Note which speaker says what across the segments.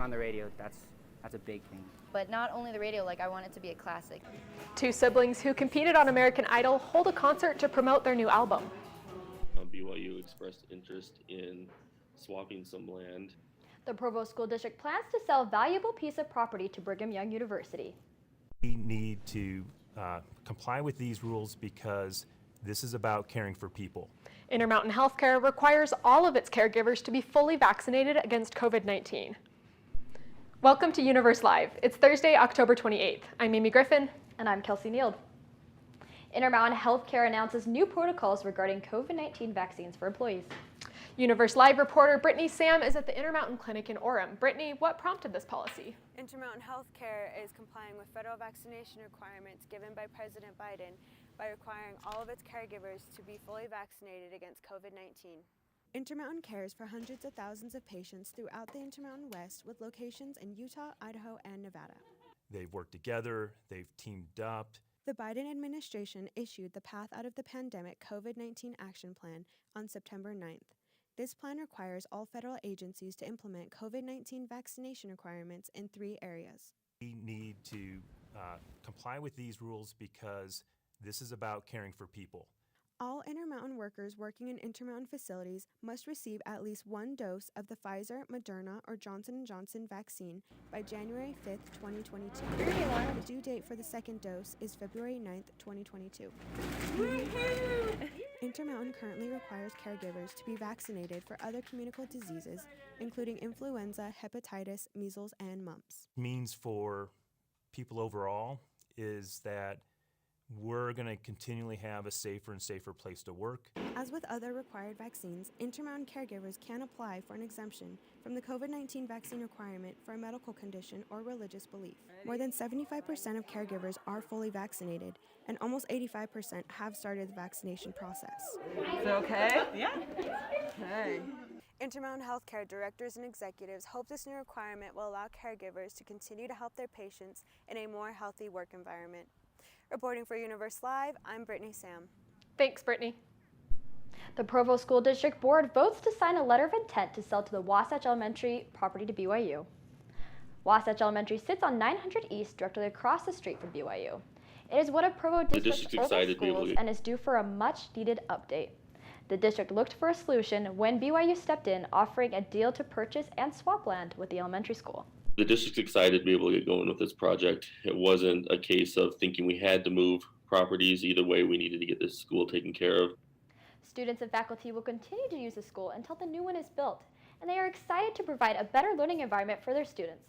Speaker 1: on the radio, that's a big thing.
Speaker 2: But not only the radio, like I want it to be a classic.
Speaker 3: Two siblings who competed on American Idol hold a concert to promote their new album.
Speaker 4: BYU expressed interest in swapping some land.
Speaker 5: The Provo School District plans to sell a valuable piece of property to Brigham Young University.
Speaker 6: We need to comply with these rules because this is about caring for people.
Speaker 3: Intermountain Healthcare requires all of its caregivers to be fully vaccinated against COVID-19. Welcome to Universe Live. It's Thursday, October 28th. I'm Amy Griffin.
Speaker 5: And I'm Kelsey Neild. Intermountain Healthcare announces new protocols regarding COVID-19 vaccines for employees.
Speaker 3: Universe Live reporter Brittany Sam is at the Intermountain Clinic in Orem. Brittany, what prompted this policy?
Speaker 7: Intermountain Healthcare is complying with federal vaccination requirements given by President Biden by requiring all of its caregivers to be fully vaccinated against COVID-19. Intermountain cares for hundreds of thousands of patients throughout the Intermountain West with locations in Utah, Idaho, and Nevada.
Speaker 6: They've worked together, they've teamed up.
Speaker 7: The Biden administration issued the Path Out of the Pandemic COVID-19 Action Plan on September 9th. This plan requires all federal agencies to implement COVID-19 vaccination requirements in 3 areas.
Speaker 6: We need to comply with these rules because this is about caring for people.
Speaker 7: All Intermountain workers working in Intermountain facilities must receive at least 1 dose of the Pfizer, Moderna, or Johnson & Johnson vaccine by January 5th, 2022. The due date for the second dose is February 9th, 2022. Intermountain currently requires caregivers to be vaccinated for other communicable diseases, including influenza, hepatitis, measles, and mumps.
Speaker 6: Means for people overall is that we're going to continually have a safer and safer place to work.
Speaker 7: As with other required vaccines, Intermountain caregivers can apply for an exemption from the COVID-19 vaccine requirement for a medical condition or religious belief. More than 75% of caregivers are fully vaccinated, and almost 85% have started the vaccination process.
Speaker 8: Is it okay? Yeah. Okay.
Speaker 7: Intermountain Healthcare directors and executives hope this new requirement will allow caregivers to continue to help their patients in a more healthy work environment. Reporting for Universe Live, I'm Brittany Sam.
Speaker 3: Thanks, Brittany.
Speaker 5: The Provo School District Board votes to sign a letter of intent to sell to the Wasatch Elementary property to BYU. Wasatch Elementary sits on 900 East, directly across the street from BYU. It is one of Provo District's oldest schools and is due for a much-needed update. The district looked for a solution when BYU stepped in, offering a deal to purchase and swap land with the elementary school.
Speaker 4: The district's excited to be able to get going with this project. It wasn't a case of thinking we had to move properties. Either way, we needed to get this school taken care of.
Speaker 5: Students and faculty will continue to use the school until the new one is built, and they are excited to provide a better learning environment for their students.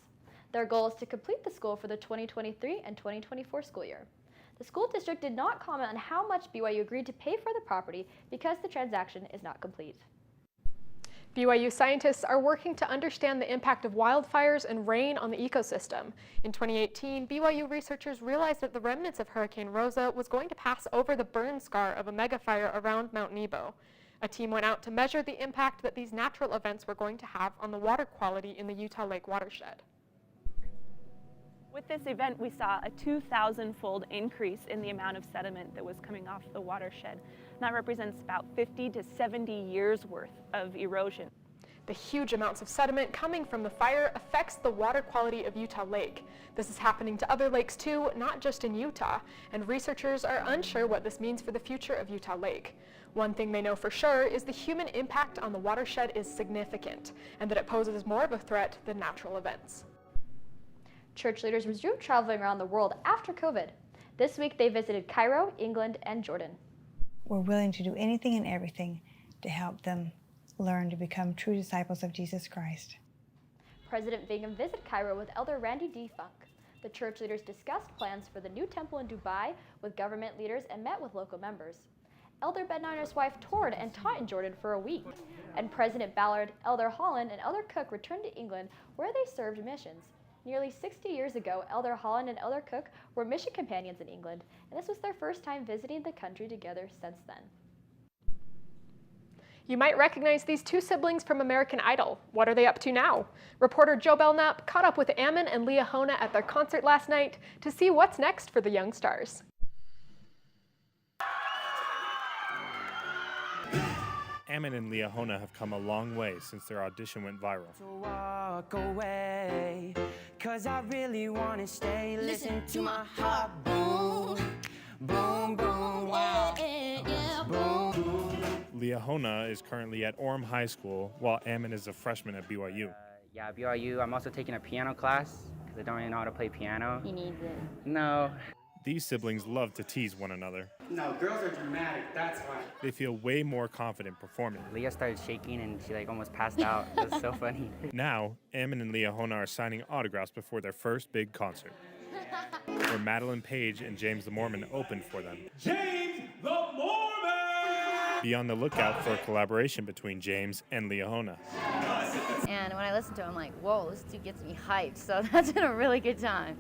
Speaker 5: Their goal is to complete the school for the 2023 and 2024 school year. The school district did not comment on how much BYU agreed to pay for the property because the transaction is not complete.
Speaker 3: BYU scientists are working to understand the impact of wildfires and rain on the ecosystem. In 2018, BYU researchers realized that the remnants of Hurricane Rosa was going to pass over the burn scar of a megafire around Mount Nebo. A team went out to measure the impact that these natural events were going to have on the water quality in the Utah Lake watershed.
Speaker 9: With this event, we saw a 2,000-fold increase in the amount of sediment that was coming off the watershed. That represents about 50 to 70 years worth of erosion.
Speaker 3: The huge amounts of sediment coming from the fire affects the water quality of Utah Lake. This is happening to other lakes too, not just in Utah, and researchers are unsure what this means for the future of Utah Lake. One thing they know for sure is the human impact on the watershed is significant, and that it poses more of a threat than natural events.
Speaker 5: Church leaders resumed traveling around the world after COVID. This week they visited Cairo, England, and Jordan.
Speaker 10: We're willing to do anything and everything to help them learn to become true disciples of Jesus Christ.
Speaker 5: President Bingham visited Cairo with Elder Randy D. Funk. The church leaders discussed plans for the new temple in Dubai with government leaders and met with local members. Elder Bednar's wife toured and taught in Jordan for a week. And President Ballard, Elder Holland, and Elder Cook returned to England where they served missions. Nearly 60 years ago, Elder Holland and Elder Cook were mission companions in England, and this was their first time visiting the country together since then.
Speaker 3: You might recognize these two siblings from American Idol. What are they up to now? Reporter Joe Belknap caught up with Ammon and Leah Hona at their concert last night to see what's next for the young stars.
Speaker 6: Ammon and Liahona have come a long way since their audition went viral.
Speaker 11: So walk away, 'cause I really want to stay. Listen to my heart boom, boom, boom, wow. Boom.
Speaker 6: Liahona is currently at Orem High School, while Ammon is a freshman at BYU.
Speaker 1: Yeah, BYU. I'm also taking a piano class because I don't really know how to play piano.
Speaker 2: He needs it.
Speaker 1: No.
Speaker 6: These siblings love to tease one another.
Speaker 12: No, girls are dramatic, that's why.
Speaker 6: They feel way more confident performing.
Speaker 1: Leah started shaking and she almost passed out. It was so funny.
Speaker 6: Now, Ammon and Liahona are signing autographs before their first big concert, where Madeline Page and James the Mormon opened for them.
Speaker 12: James the Mormon!
Speaker 6: Be on the lookout for a collaboration between James and Liahona.
Speaker 2: And when I listen to him, I'm like, whoa, this dude gets me hyped. So that's been a really good time.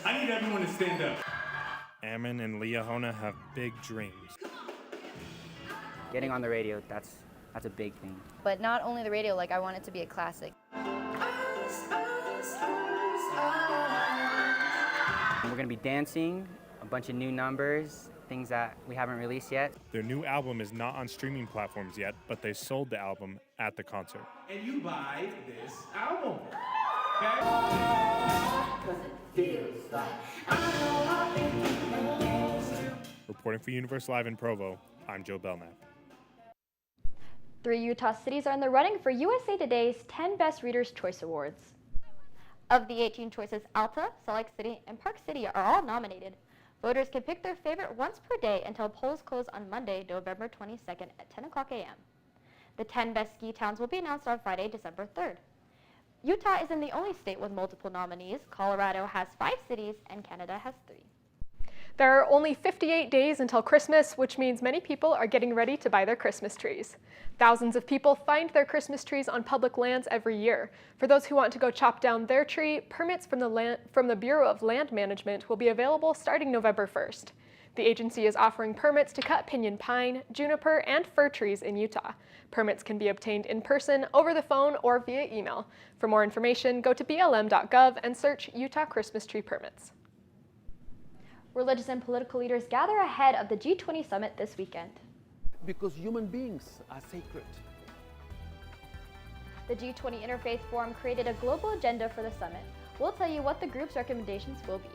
Speaker 12: I need everyone to stand up.
Speaker 6: Ammon and Liahona have big dreams.
Speaker 1: Getting on the radio, that's a big thing.
Speaker 2: But not only the radio, I want it to be a classic.
Speaker 1: We're gonna be dancing, a bunch of new numbers, things that we haven't released yet.
Speaker 6: Their new album is not on streaming platforms yet, but they sold the album at the concert.
Speaker 12: And you buy this album, okay? 'Cause it feels like
Speaker 6: Reporting for Universe Live in Provo, I'm Joe Belknap.
Speaker 5: 3 Utah cities are in the running for USA Today's 10 Best Readers' Choice Awards. Of the 18 choices, Alta, Salt Lake City, and Park City are all nominated. Voters can pick their favorite once per day until polls close on Monday, November 22nd at 10 o'clock a.m. The 10 best ski towns will be announced on Friday, December 3rd. Utah isn't the only state with multiple nominees. Colorado has 5 cities, and Canada has 3.
Speaker 3: There are only 58 days until Christmas, which means many people are getting ready to buy their Christmas trees. Thousands of people find their Christmas trees on public lands every year. For those who want to go chop down their tree, permits from the Bureau of Land Management will be available starting November 1st. The agency is offering permits to cut pinyon pine, juniper, and fir trees in Utah. Permits can be obtained in person, over the phone, or via email. For more information, go to blm.gov and search Utah Christmas Tree Permits.
Speaker 5: Religious and political leaders gather ahead of the G20 summit this weekend.
Speaker 13: Because human beings are sacred.
Speaker 5: The G20 Interfaith Forum created a global agenda for the summit. We'll tell you what the group's recommendations will be.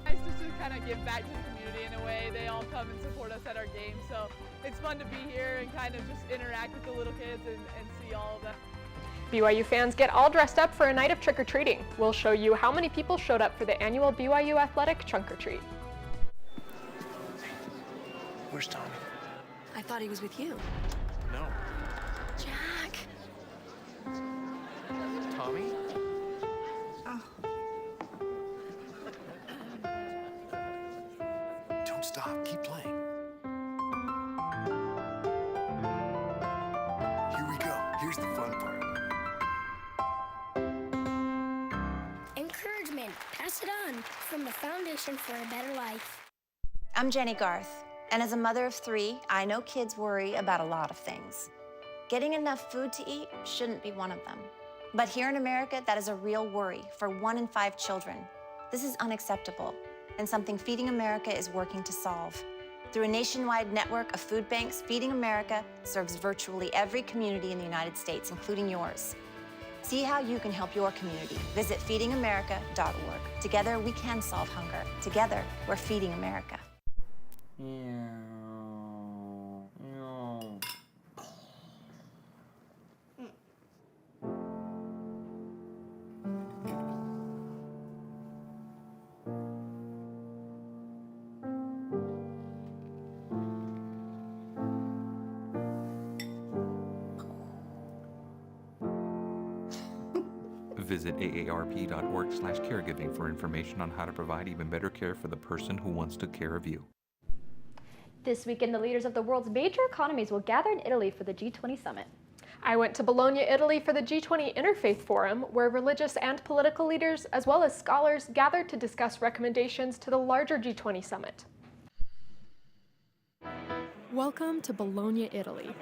Speaker 14: Nice to just kind of give back to the community in a way. They all come and support us at our games, so it's fun to be here and kind of just interact with the little kids and see all of them.
Speaker 3: BYU fans get all dressed up for a night of trick-or-treating. We'll show you how many people showed up for the annual BYU Athletic Trunk-or-Treat.
Speaker 13: Where's Tommy?
Speaker 15: I thought he was with you.
Speaker 13: No.
Speaker 15: Jack.
Speaker 13: Tommy?
Speaker 15: Oh.
Speaker 13: Don't stop. Keep playing. Here we go. Here's the fun part.
Speaker 16: Encouragement. Pass it on from the Foundation for a Better Life.
Speaker 17: I'm Jenny Garth, and as a mother of 3, I know kids worry about a lot of things. Getting enough food to eat shouldn't be one of them. But here in America, that is a real worry for 1 in 5 children. This is unacceptable, and something Feeding America is working to solve. Through a nationwide network of food banks, Feeding America serves virtually every community in the United States, including yours. See how you can help your community. Visit feedingamerica.org. Together, we can solve hunger. Together, we're Feeding America.
Speaker 18: Visit aarp.org/caregiving for information on how to provide even better care for the person who wants to care of you.
Speaker 5: This weekend, the leaders of the world's major economies will gather in Italy for the G20 summit.
Speaker 3: I went to Bologna, Italy for the G20 Interfaith Forum, where religious and political leaders, as well as scholars, gathered to discuss recommendations to the larger G20 summit.
Speaker 19: Welcome to Bologna, Italy,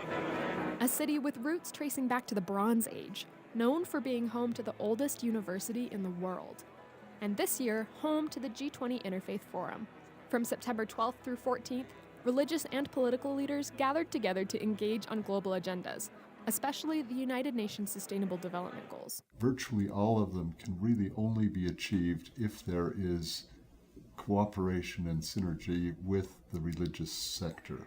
Speaker 19: a city with roots tracing back to the Bronze Age, known for being home to the oldest university in the world, and this year, home to the G20 Interfaith Forum. From September 12th through 14th, religious and political leaders gathered together to engage on global agendas, especially the United Nations Sustainable Development Goals.
Speaker 20: Virtually all of them can really only be achieved if there is cooperation and synergy with the religious sector.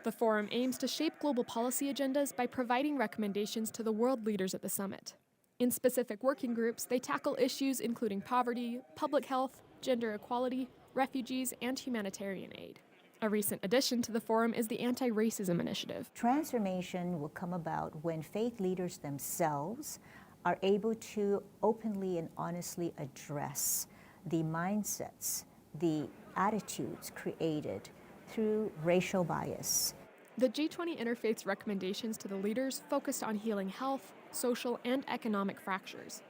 Speaker 19: The forum aims to shape global policy agendas by providing recommendations to the world leaders at the summit. In specific working groups, they tackle issues including poverty, public health, gender equality, refugees, and humanitarian aid. A recent addition to the forum is the Anti-Racism Initiative.
Speaker 21: Transformation will come about when faith leaders themselves are able to openly and honestly address the mindsets, the attitudes created through racial bias.
Speaker 19: The G20 Interfaith's recommendations to the leaders focused on healing health, social, and economic fractures.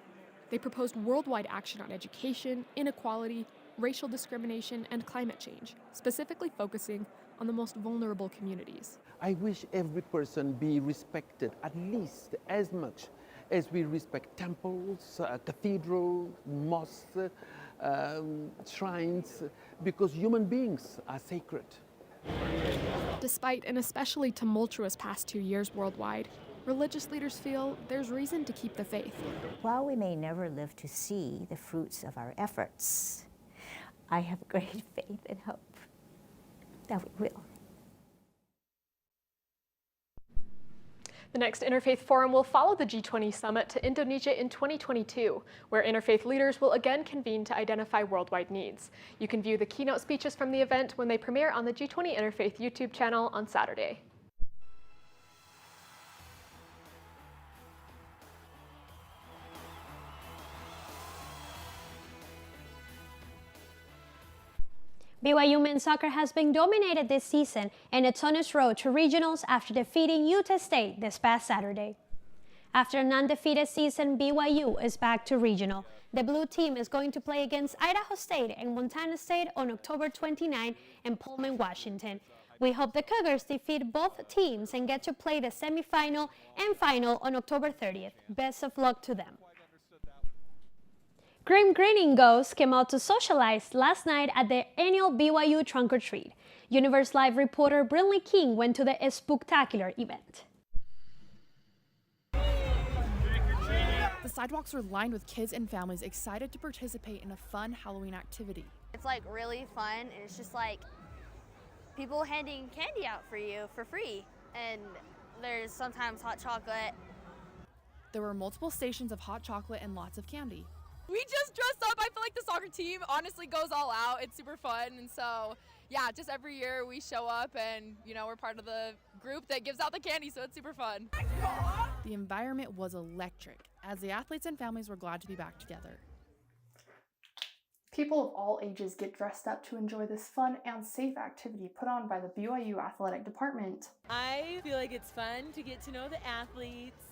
Speaker 19: They proposed worldwide action on education, inequality, racial discrimination, and climate change, specifically focusing on the most vulnerable communities.
Speaker 22: I wish every person be respected at least as much as we respect temples, cathedrals, mosques, shrines, because human beings are sacred.
Speaker 19: Despite an especially tumultuous past 2 years worldwide, religious leaders feel there's reason to keep the faith.
Speaker 21: While we may never live to see the fruits of our efforts, I have great faith and hope that we will.
Speaker 3: The next Interfaith Forum will follow the G20 Summit to Indonesia in 2022, where interfaith leaders will again convene to identify worldwide needs. You can view the keynote speeches from the event when they premiere on the G20 Interfaith YouTube channel on Saturday.
Speaker 23: BYU men's soccer has been dominated this season, and it's on its road to regionals after defeating Utah State this past Saturday. After an undefeated season, BYU is back to regional. The blue team is going to play against Idaho State and Montana State on October 29 in Pullman, Washington. We hope the Cougars defeat both teams and get to play the semifinal and final on October 30th. Best of luck to them. Grim Grinning Ghosts came out to socialize last night at the annual BYU Trunk or Treat. Universe Live reporter Brinley King went to the spooktacular event.
Speaker 24: The sidewalks were lined with kids and families excited to participate in a fun Halloween activity.
Speaker 25: It's like really fun, and it's just like people handing candy out for you for free, and there's sometimes hot chocolate.
Speaker 24: There were multiple stations of hot chocolate and lots of candy.
Speaker 26: We just dressed up. I feel like the soccer team honestly goes all out. It's super fun, and so yeah, just every year we show up, and you know, we're part of the group that gives out the candy, so it's super fun.
Speaker 24: The environment was electric, as the athletes and families were glad to be back together.
Speaker 3: People of all ages get dressed up to enjoy this fun and safe activity put on by the BYU Athletic Department.
Speaker 27: I feel like it's fun to get to know the athletes.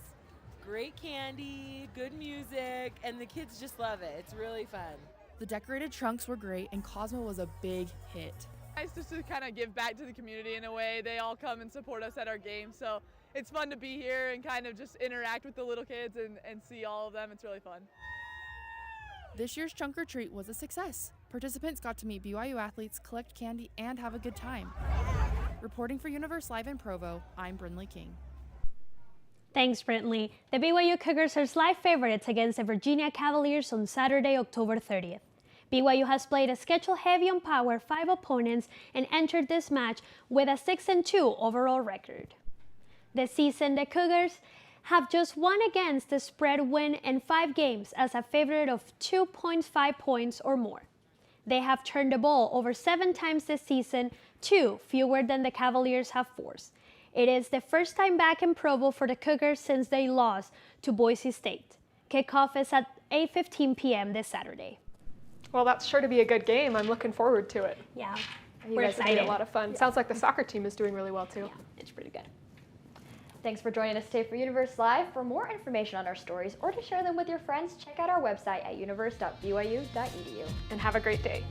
Speaker 27: Great candy, good music, and the kids just love it. It's really fun.
Speaker 24: The decorated trunks were great, and Cosmo was a big hit.
Speaker 14: Nice just to kind of give back to the community in a way. They all come and support us at our games, so it's fun to be here and kind of just interact with the little kids and see all of them. It's really fun.
Speaker 24: This year's Trunk or Treat was a success. Participants got to meet BYU athletes, collect candy, and have a good time. Reporting for Universe Live in Provo, I'm Brinley King.
Speaker 23: Thanks, Brentley. The BYU Cougars are live favorites against the Virginia Cavaliers on Saturday, October 30th. BYU has played a schedule heavy on power 5 opponents and entered this match with a 6-2 overall record. This season, the Cougars have just won against the spread win in 5 games as a favorite of 2.5 points or more. They have turned the ball over 7 times this season, 2 fewer than the Cavaliers have forced. It is the first time back in Provo for the Cougars since they lost to Boise State. Kickoff is at 8:15 p.m. this Saturday.
Speaker 3: Well, that's sure to be a good game. I'm looking forward to it.
Speaker 23: Yeah,
Speaker 3: We're excited. A lot of fun. Yeah. Sounds like the soccer team is doing really well too.
Speaker 23: Yeah, it's pretty good.
Speaker 5: Thanks for joining us today for Universe Live. For more information on our stories or to share them with your friends, check out our website at universe.byu.edu.
Speaker 3: And have a great day.